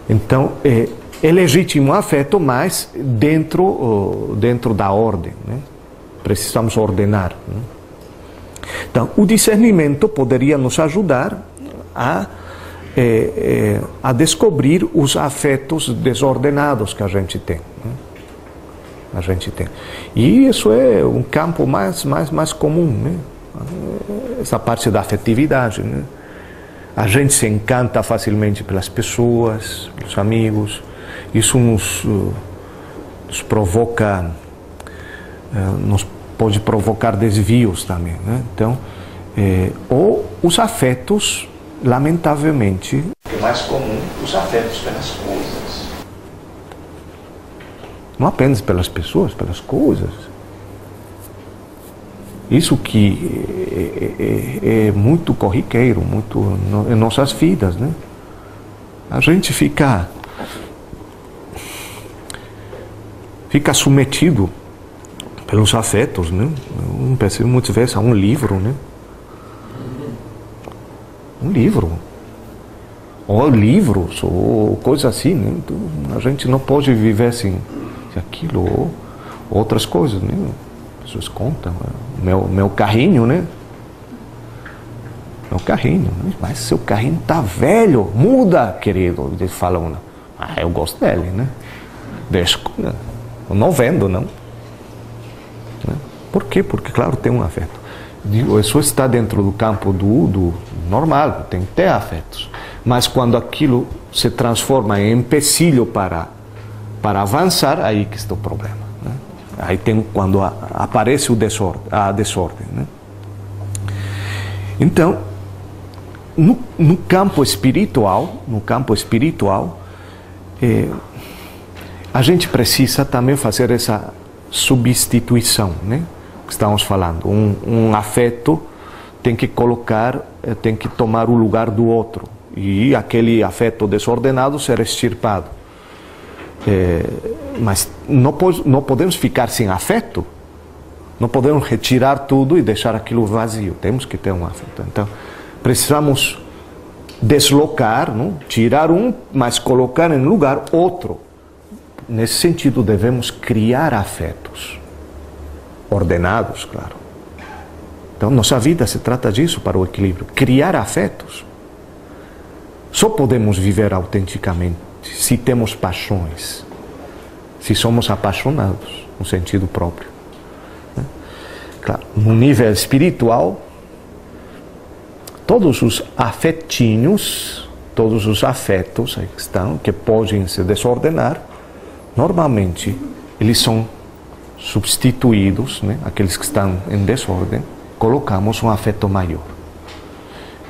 Então, é legítimo afeto, mas dentro da ordem, né? Precisamos ordenar, né? Então, o discernimento poderia nos ajudar a descobrir os afetos desordenados que a gente tem, né? A gente tem. E isso é um campo mais comum, né? Essa parte da afetividade, né? A gente se encanta facilmente pelas pessoas, pelos amigos. Isso nos provoca, nos pode provocar desvios também, né? Então, ou os afetos, lamentavelmente, é mais comum, os afetos pelas coisas. Não apenas pelas pessoas, pelas coisas. Isso que é muito corriqueiro, muito em nossas vidas, né? A gente fica submetido pelos afetos, né? Eu percebo muitas vezes a um livro, né? Um livro. Ou livros, ou coisa assim, né? Então, a gente não pode viver sem aquilo, ou outras coisas, né? As pessoas contam, meu carrinho, né? Meu carrinho, né? Mas seu carrinho tá velho, muda, querido. Eles falam, eu gosto dele, né? Deixa, eu não vendo, não. Por quê? Porque, claro, tem um afeto. Isso está dentro do campo do normal, tem que ter afetos. Mas quando aquilo se transforma em empecilho para avançar, aí que está o problema, né? Aí tem quando aparece a desordem, né? Então, no campo espiritual, a gente precisa também fazer essa substituição, né? Que estamos falando. Um afeto tem que tomar o lugar do outro, e aquele afeto desordenado ser extirpado. Mas não podemos ficar sem afeto, não podemos retirar tudo e deixar aquilo vazio. Temos que ter um afeto. Então, precisamos deslocar, não? Tirar um, mas colocar em lugar outro. Nesse sentido, devemos criar afetos ordenados, claro. Então, nossa vida se trata disso, para o equilíbrio. Criar afetos. Só podemos viver autenticamente se temos paixões, se somos apaixonados, no sentido próprio. Claro, no nível espiritual, todos os afetinhos, todos os afetos que podem se desordenar, normalmente eles são substituídos, né? Aqueles que estão em desordem, colocamos um afeto maior.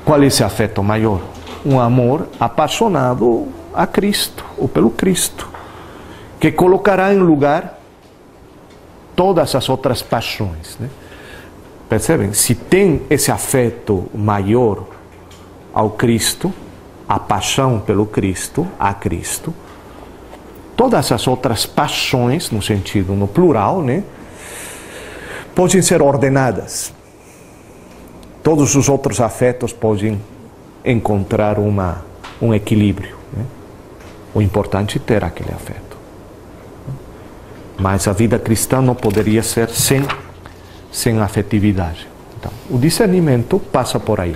Qual é esse afeto maior? Um amor apaixonado a Cristo, ou pelo Cristo, que colocará em lugar todas as outras paixões, né? Percebem? Se tem esse afeto maior ao Cristo, a paixão pelo Cristo, a Cristo, todas as outras paixões, no sentido, no plural, né, podem ser ordenadas. Todos os outros afetos podem encontrar um equilíbrio, né? O importante é ter aquele afeto. Mas a vida cristã não poderia ser sem afetividade. Então, o discernimento passa por aí.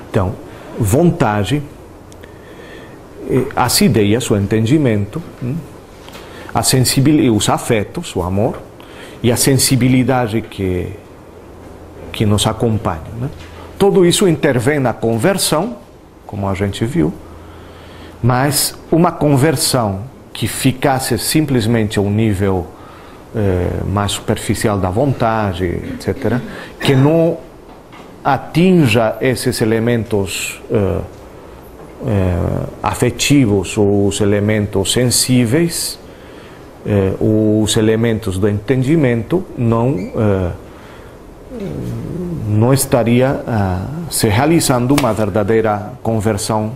Então, vontade, as ideias, o entendimento, a sensibilidade, os afetos, o amor, e a sensibilidade que nos acompanha, né? Tudo isso intervém na conversão, como a gente viu, mas uma conversão que ficasse simplesmente ao nível mais superficial da vontade, etc., que não atinja esses elementos afetivos, ou os elementos sensíveis, os elementos do entendimento, não estaria se realizando uma verdadeira conversão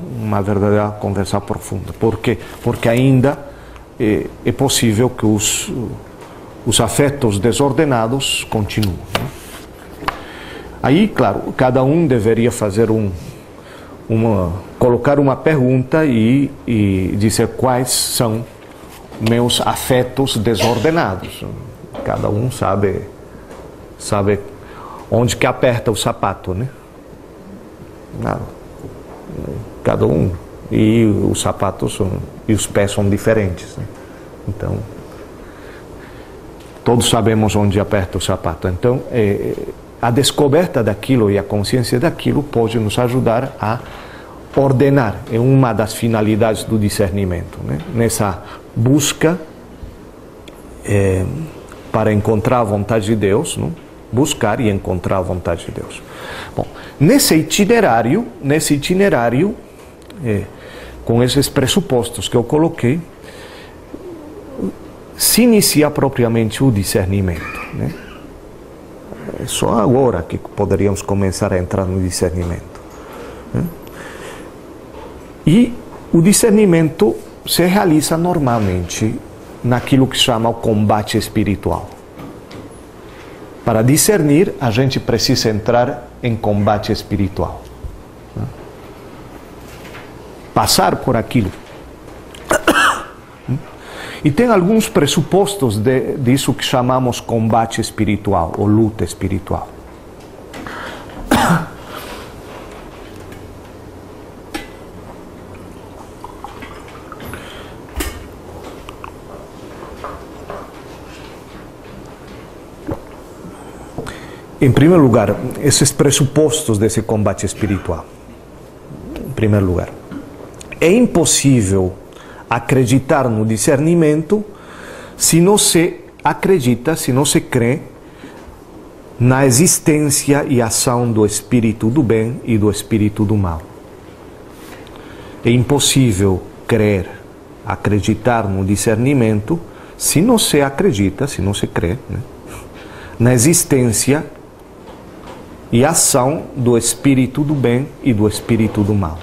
profunda. Por quê? Porque ainda é possível que os afetos desordenados continuem, né? Aí, claro, cada um deveria fazer colocar uma pergunta e dizer quais são meus afetos desordenados. Cada um sabe onde que aperta o sapato, né? Cada um. E os sapatos e os pés são diferentes, né? Então, todos sabemos onde aperta o sapato. Então, a descoberta daquilo e a consciência daquilo pode nos ajudar a ordenar. É uma das finalidades do discernimento, né? Nessa busca para encontrar a vontade de Deus, não? Buscar e encontrar a vontade de Deus. Bom, nesse itinerário, com esses pressupostos que eu coloquei, se inicia propriamente o discernimento, né? É só agora que poderíamos começar a entrar no discernimento, né? E o discernimento se realiza normalmente naquilo que se chama o combate espiritual. Para discernir, a gente precisa entrar em combate espiritual, né? Passar por aquilo. E tem alguns pressupostos disso que chamamos combate espiritual ou luta espiritual. Em primeiro lugar, esses pressupostos desse combate espiritual. Em primeiro lugar, é impossível acreditar no discernimento se não se acredita, se não se crê na existência e ação do espírito do bem e do espírito do mal. É impossível crer, acreditar no discernimento se não se acredita, se não se crê, né, na existência e ação do espírito do bem e do espírito do mal.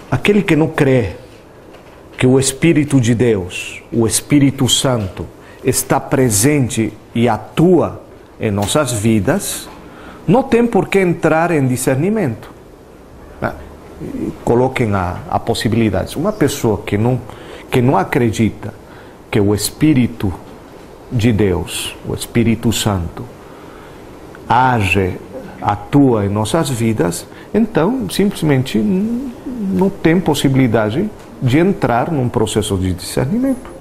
Aquele que não crê que o Espírito de Deus, o Espírito Santo, está presente e atua em nossas vidas, não tem por que entrar em discernimento. Coloquem a possibilidade. Uma pessoa que não acredita que o Espírito de Deus, o Espírito Santo, age, atua em nossas vidas, então simplesmente não tem possibilidade de entrar num processo de discernimento.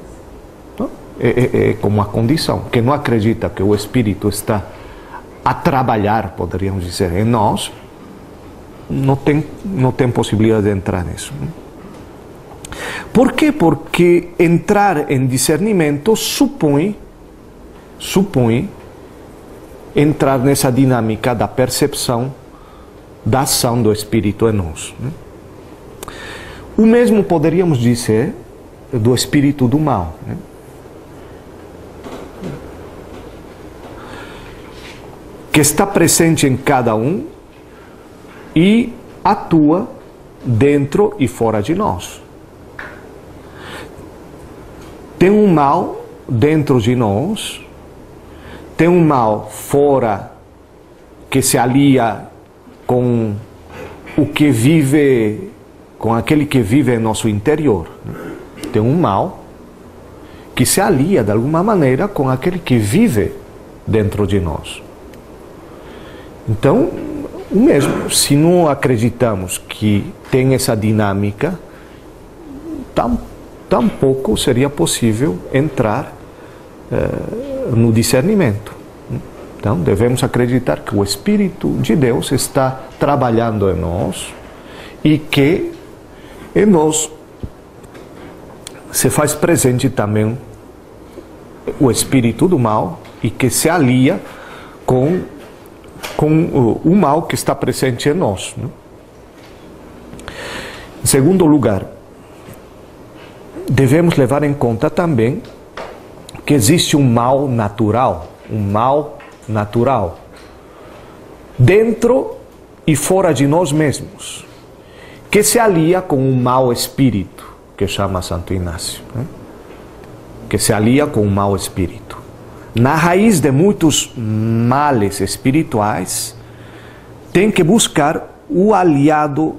É como uma condição. Quem não acredita que o Espírito está a trabalhar, poderíamos dizer, em nós, não tem possibilidade de entrar nisso. Por quê? Porque entrar em discernimento supõe entrar nessa dinâmica da percepção da ação do Espírito em nós. O mesmo poderíamos dizer do Espírito do mal, né? Que está presente em cada um e atua dentro e fora de nós. Tem um mal dentro de nós, tem um mal fora que se alia com o que vive, com aquele que vive em nosso interior. Tem um mal que se alia de alguma maneira com aquele que vive dentro de nós. Então, o mesmo, se não acreditamos que tem essa dinâmica, tampouco seria possível entrar no discernimento. Então, devemos acreditar que o Espírito de Deus está trabalhando em nós e que em nós se faz presente também o Espírito do mal e que se alia com o mal que está presente em nós. Em segundo lugar, devemos levar em conta também que existe um mal natural, dentro e fora de nós mesmos, que se alia com um mau espírito, que chama Santo Inácio, né? Que se alia com um mau espírito. na raiz de muitos males espirituais, tem que buscar o aliado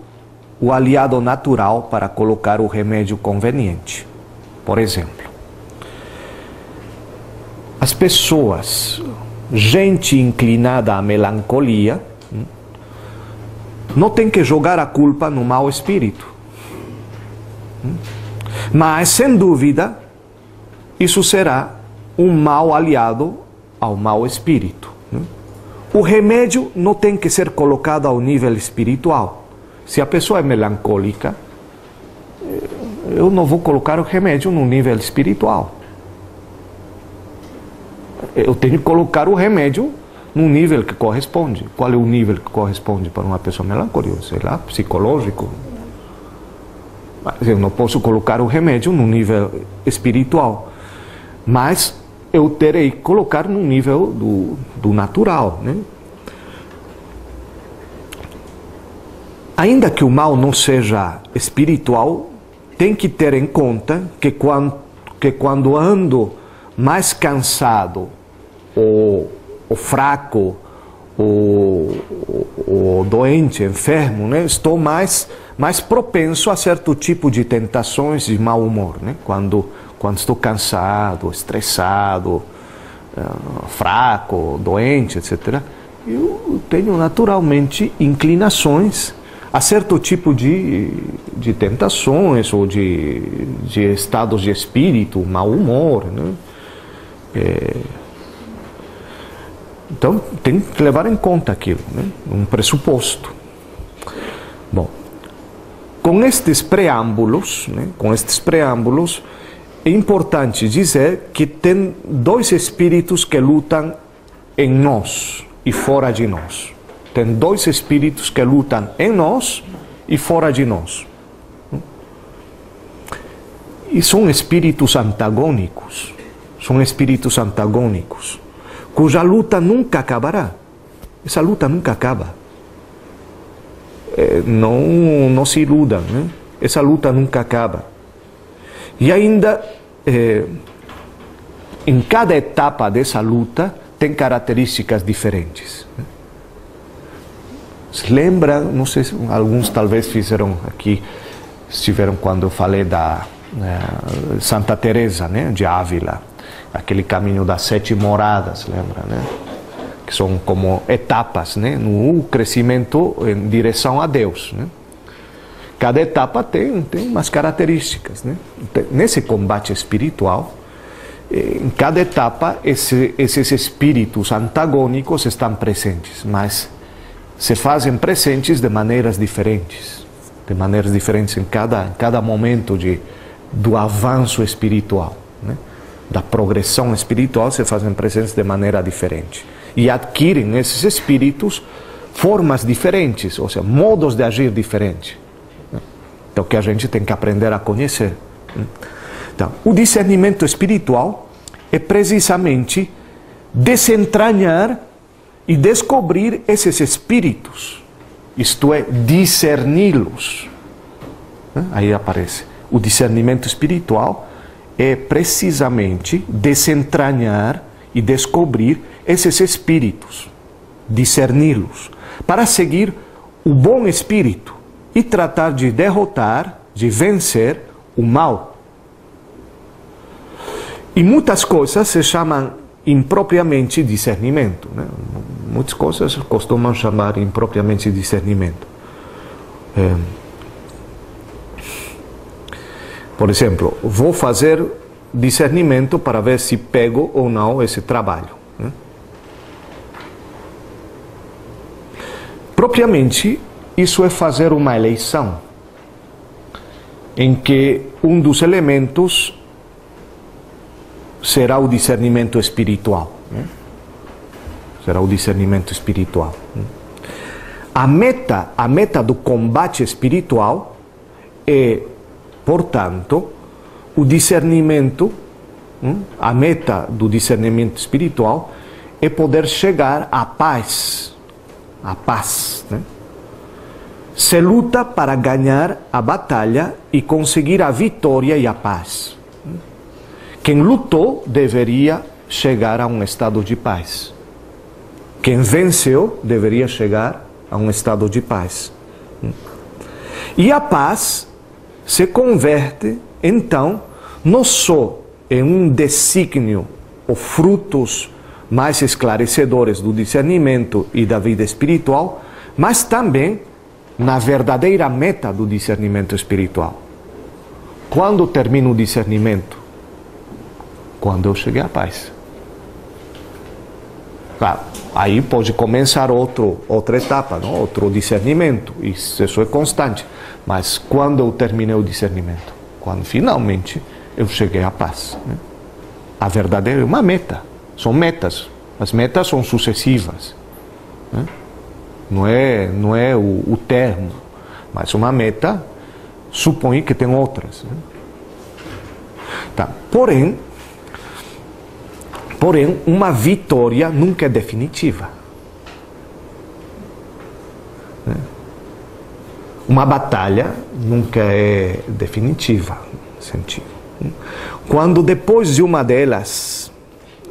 natural para colocar o remédio conveniente. Por exemplo, as pessoas, gente inclinada à melancolia, não tem que jogar a culpa no mau espírito. Mas, sem dúvida, isso será um mau aliado ao mau espírito. O remédio não tem que ser colocado ao nível espiritual. Se a pessoa é melancólica, eu não vou colocar o remédio no nível espiritual. Eu tenho que colocar o remédio no nível que corresponde. Qual é o nível que corresponde para uma pessoa melancólica? Sei lá, psicológico. Mas eu não posso colocar o remédio no nível espiritual. Mas eu terei que colocar no nível do natural, né? Ainda que o mal não seja espiritual, tem que ter em conta que quando ando mais cansado, ou fraco, ou doente, enfermo, né? Estou mais propenso a certo tipo de tentações de mau humor, né? Quando estou cansado, estressado, fraco, doente, etc., eu tenho naturalmente inclinações a certo tipo de tentações ou de estados de espírito, mau humor, né? Então tem que levar em conta aquilo, né? Um pressuposto. Bom, com estes preâmbulos, é importante dizer que tem dois espíritos que lutam em nós e fora de nós. Tem dois espíritos que lutam em nós e fora de nós. E são espíritos antagônicos. Cuja luta nunca acabará. Essa luta nunca acaba. Não se iludam, né? Essa luta nunca acaba. E ainda, em cada etapa dessa luta, tem características diferentes. Se lembra, não sei se alguns talvez fizeram aqui, estiveram quando eu falei da Santa Teresa, né, de Ávila, aquele caminho das 7 moradas, lembra, né? Que são como etapas, né, no crescimento em direção a Deus, né? Cada etapa tem umas características, né? Nesse combate espiritual, em cada etapa esses espíritos antagônicos estão presentes, mas se fazem presentes de maneiras diferentes em cada momento do avanço espiritual, né? Da progressão espiritual, se fazem presentes de maneira diferente e adquirem esses espíritos formas diferentes, ou seja, modos de agir diferentes. Então, que a gente tem que aprender a conhecer. Então, o discernimento espiritual é precisamente desentranhar e descobrir esses espíritos, isto é, discerni-los. Aí aparece. O discernimento espiritual é precisamente desentranhar e descobrir esses espíritos, discerni-los, para seguir o bom espírito e tratar de derrotar, de vencer o mal. E muitas coisas se chamam impropriamente discernimento, né? Muitas coisas costumam chamar impropriamente discernimento. Por exemplo, vou fazer discernimento para ver se pego ou não esse trabalho, né? Propriamente, isso é fazer uma eleição, em que um dos elementos será o discernimento espiritual, né? Será o discernimento espiritual. A meta do combate espiritual é, portanto, o discernimento. A meta do discernimento espiritual é poder chegar à paz. A paz, né? Se luta para ganhar a batalha e conseguir a vitória e a paz. Quem lutou deveria chegar a um estado de paz. Quem venceu deveria chegar a um estado de paz. E a paz se converte, então, não só em um desígnio ou frutos mais esclarecedores do discernimento e da vida espiritual, mas também na verdadeira meta do discernimento espiritual. Quando termina o discernimento? Quando eu cheguei à paz. Claro, aí pode começar outra etapa, não? Outro discernimento, isso é constante. Mas quando eu terminei o discernimento? Quando finalmente eu cheguei à paz. Né? A verdadeira é uma meta, são metas. As metas são sucessivas. Né? Não é o termo, mas uma meta supõe que tem outras. Né? Tá. Porém, uma vitória nunca é definitiva. Né? Uma batalha nunca é definitiva. Sentido. Quando depois de uma delas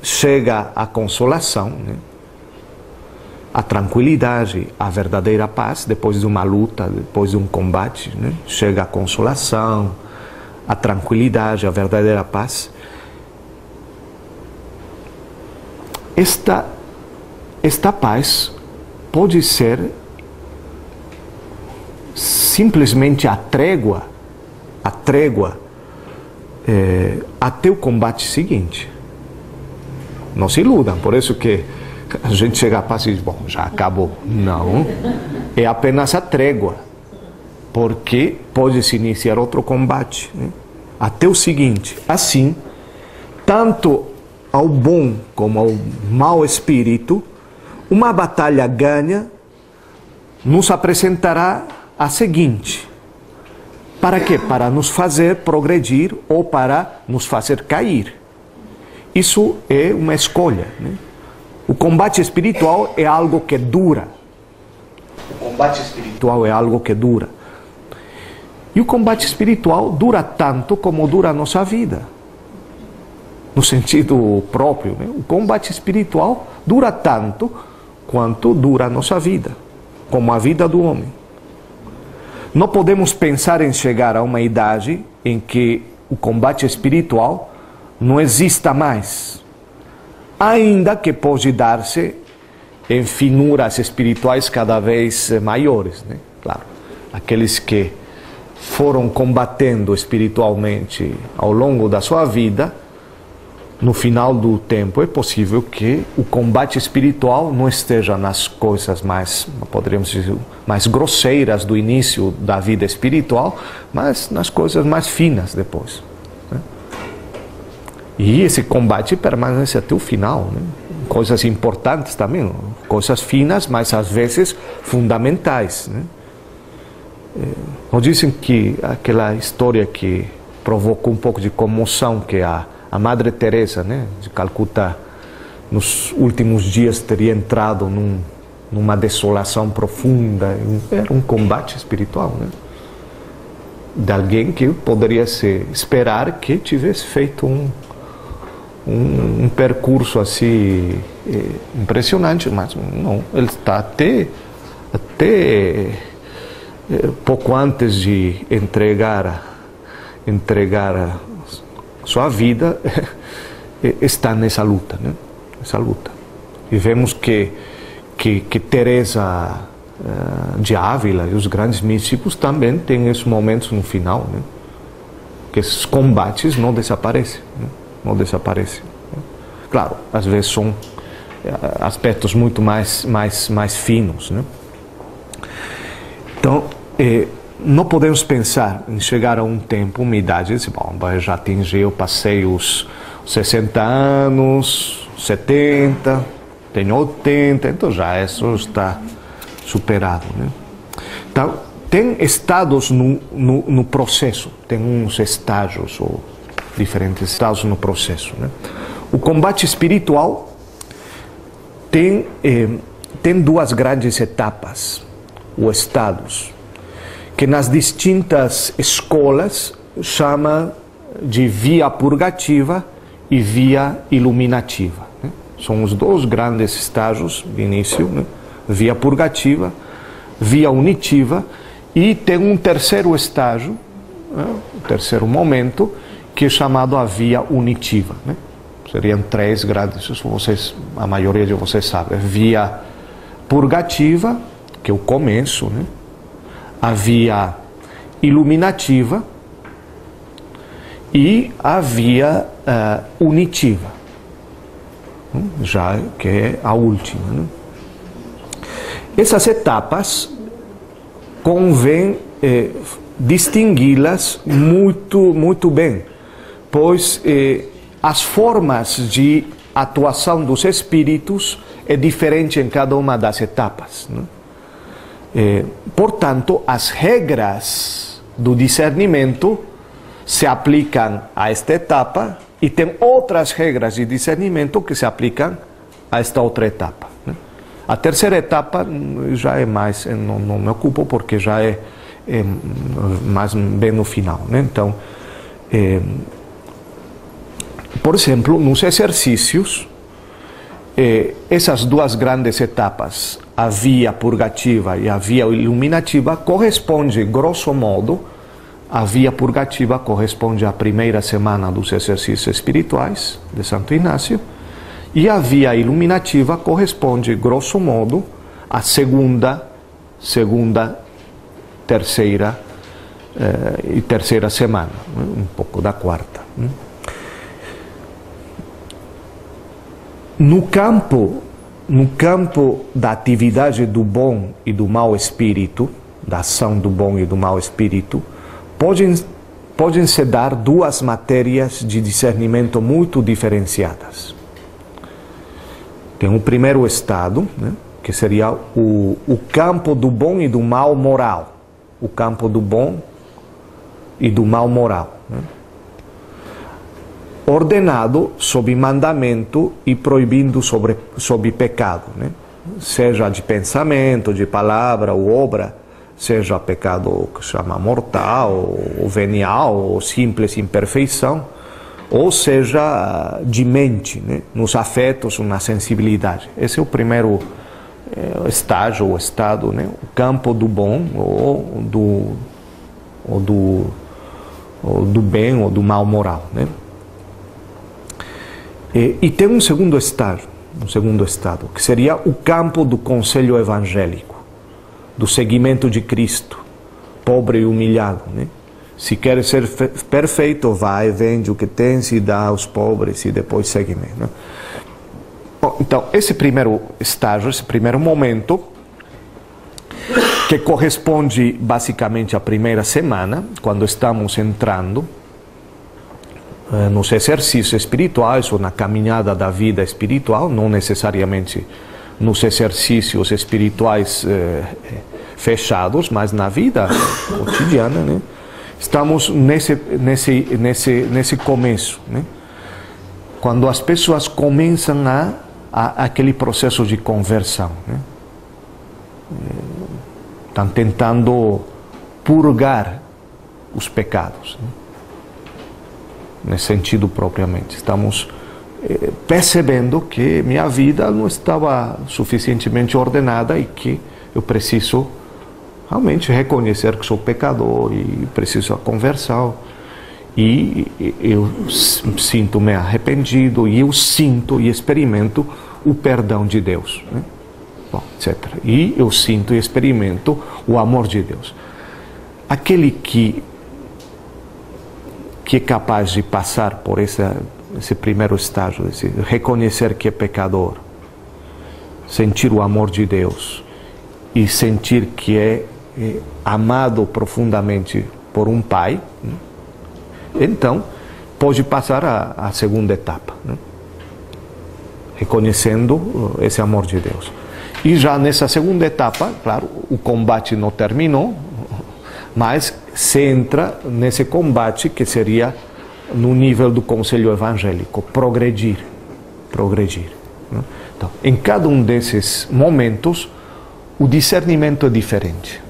chega a consolação, né? A tranquilidade, a verdadeira paz, depois de uma luta, depois de um combate, né? Chega a consolação, a tranquilidade, a verdadeira paz. Esta paz pode ser simplesmente a trégua até o combate seguinte. Não se iludam, por isso que a gente chega a paz e diz, bom, já acabou. Não, é apenas a trégua, porque pode se iniciar outro combate, né? Até o seguinte. Assim, tanto ao bom como ao mau espírito, uma batalha ganha nos apresentará a seguinte. Para quê? Para nos fazer progredir ou para nos fazer cair. Isso é uma escolha, né? O combate espiritual é algo que dura. O combate espiritual é algo que dura. E o combate espiritual dura tanto como dura a nossa vida. No sentido próprio, né? O combate espiritual dura tanto quanto dura a nossa vida, como a vida do homem. Não podemos pensar em chegar a uma idade em que o combate espiritual não exista mais, ainda que pode dar-se em finuras espirituais cada vez maiores, né? Claro, aqueles que foram combatendo espiritualmente ao longo da sua vida, no final do tempo é possível que o combate espiritual não esteja nas coisas mais, poderíamos dizer, mais grosseiras do início da vida espiritual, mas nas coisas mais finas depois. Né? E esse combate permanece até o final. Né? Coisas importantes também, coisas finas, mas às vezes fundamentais. Né? Não dizem que aquela história que provocou um pouco de comoção, que a Madre Teresa, né, de Calcutá, nos últimos dias teria entrado numa desolação profunda. Era um combate espiritual, né? De alguém que poderia se esperar que tivesse feito um percurso assim impressionante, mas não, ele está até pouco antes de entregar sua vida, está nessa luta, né? Essa luta. E vemos que Teresa de Ávila e os grandes místicos também têm esses momentos no final, né? Que esses combates não desaparecem, né? Não desaparecem. Né? Claro, às vezes são aspectos muito mais finos, né? Então, não podemos pensar em chegar a um tempo, uma idade, e bom, já atingi, eu passei os 60 anos, 70, tenho 80, então já isso está superado. Né? Então, tem estados no processo, tem uns estágios, ou diferentes estados no processo. Né? O combate espiritual tem duas grandes etapas, ou estados, que nas distintas escolas chama de via purgativa e via iluminativa, né? São os dois grandes estágios de início, né? Via purgativa, via unitiva, e tem um terceiro estágio, né? O terceiro momento, que é chamado a via unitiva, né? Seriam 3 grandes, vocês, a maioria de vocês sabe. Via purgativa, que é o começo, né? A via iluminativa e a via unitiva, já que é a última, né? Essas etapas convém distingui-las muito bem, pois as formas de atuação dos espíritos é diferente em cada uma das etapas, né? Portanto, as regras do discernimento se aplicam a esta etapa e tem outras regras de discernimento que se aplicam a esta outra etapa, né? A terceira etapa já é mais, não me ocupo porque já é mais bem no final, né? Então, por exemplo, nos exercícios, essas duas grandes etapas, a via purgativa e a via iluminativa, corresponde, grosso modo, a via purgativa corresponde à primeira semana dos exercícios espirituais de Santo Inácio, e a via iluminativa corresponde, grosso modo, à segunda, terceira e terceira semana, um pouco da quarta. No campo da atividade do bom e do mau espírito, da ação do bom e do mau espírito, podem se dar duas matérias de discernimento muito diferenciadas. Tem o primeiro estado, né, que seria o campo do bom e do mal moral. O campo do bom e do mal moral, né? Ordenado sob mandamento e proibindo sob pecado, né? Seja de pensamento, de palavra ou obra, seja pecado que se chama mortal, ou venial, ou simples imperfeição, ou seja de mente, né? Nos afetos ou na sensibilidade. Esse é o primeiro estágio ou estado, né? O campo do bom ou do bem ou do mal moral, né? E tem um segundo estado, que seria o campo do conselho evangélico, do seguimento de Cristo, pobre e humilhado, né? Se quer ser perfeito, vai, vende o que tens e dá aos pobres e depois segue-me, né? Bom, então, esse primeiro estágio, esse primeiro momento, que corresponde basicamente à primeira semana, quando estamos entrando nos exercícios espirituais ou na caminhada da vida espiritual, não necessariamente nos exercícios espirituais fechados, mas na vida cotidiana, né? Estamos nesse começo, né? Quando as pessoas começam aquele processo de conversão, né? Estão tentando purgar os pecados, né? Nesse sentido propriamente. Estamos percebendo que minha vida não estava suficientemente ordenada e que eu preciso realmente reconhecer que sou pecador e preciso a conversão. E eu sinto-me arrependido e eu sinto e experimento o perdão de Deus, né? Bom, etc. E eu sinto e experimento o amor de Deus. Aquele que é capaz de passar por esse primeiro estágio, de reconhecer que é pecador, sentir o amor de Deus e sentir que é amado profundamente por um pai, né? Então pode passar à segunda etapa, né? Reconhecendo esse amor de Deus. E já nessa segunda etapa, claro, o combate não terminou, mas se entra nesse combate que seria no nível do conselho evangélico, progredir, né? Então, em cada um desses momentos, o discernimento é diferente.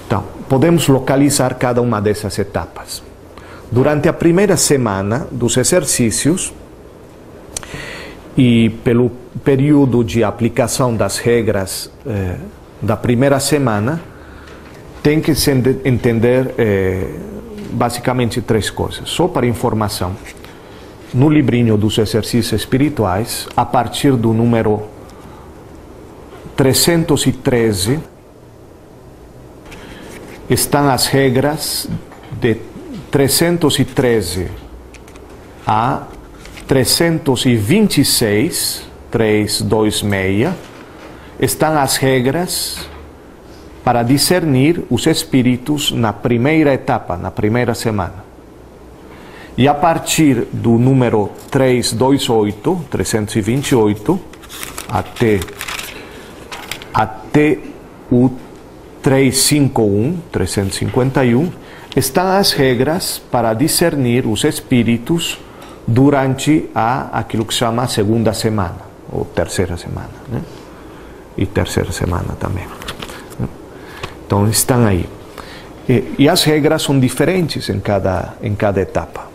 Então, podemos localizar cada uma dessas etapas. Durante a primeira semana dos exercícios e pelo período de aplicação das regras da primeira semana, tem que se entender basicamente 3 coisas. Só para informação, no livrinho dos exercícios espirituais, a partir do número 313, estão as regras de 313 a 326, 326, estão as regras para discernir os espíritos na primeira etapa, na primeira semana. E a partir do número 328, 328, até o 351, 351, estão as regras para discernir os espíritos durante aquilo que se chama a segunda semana, ou terceira semana, né? E terceira semana também. Então estão aí. E as regras são diferentes em cada etapa.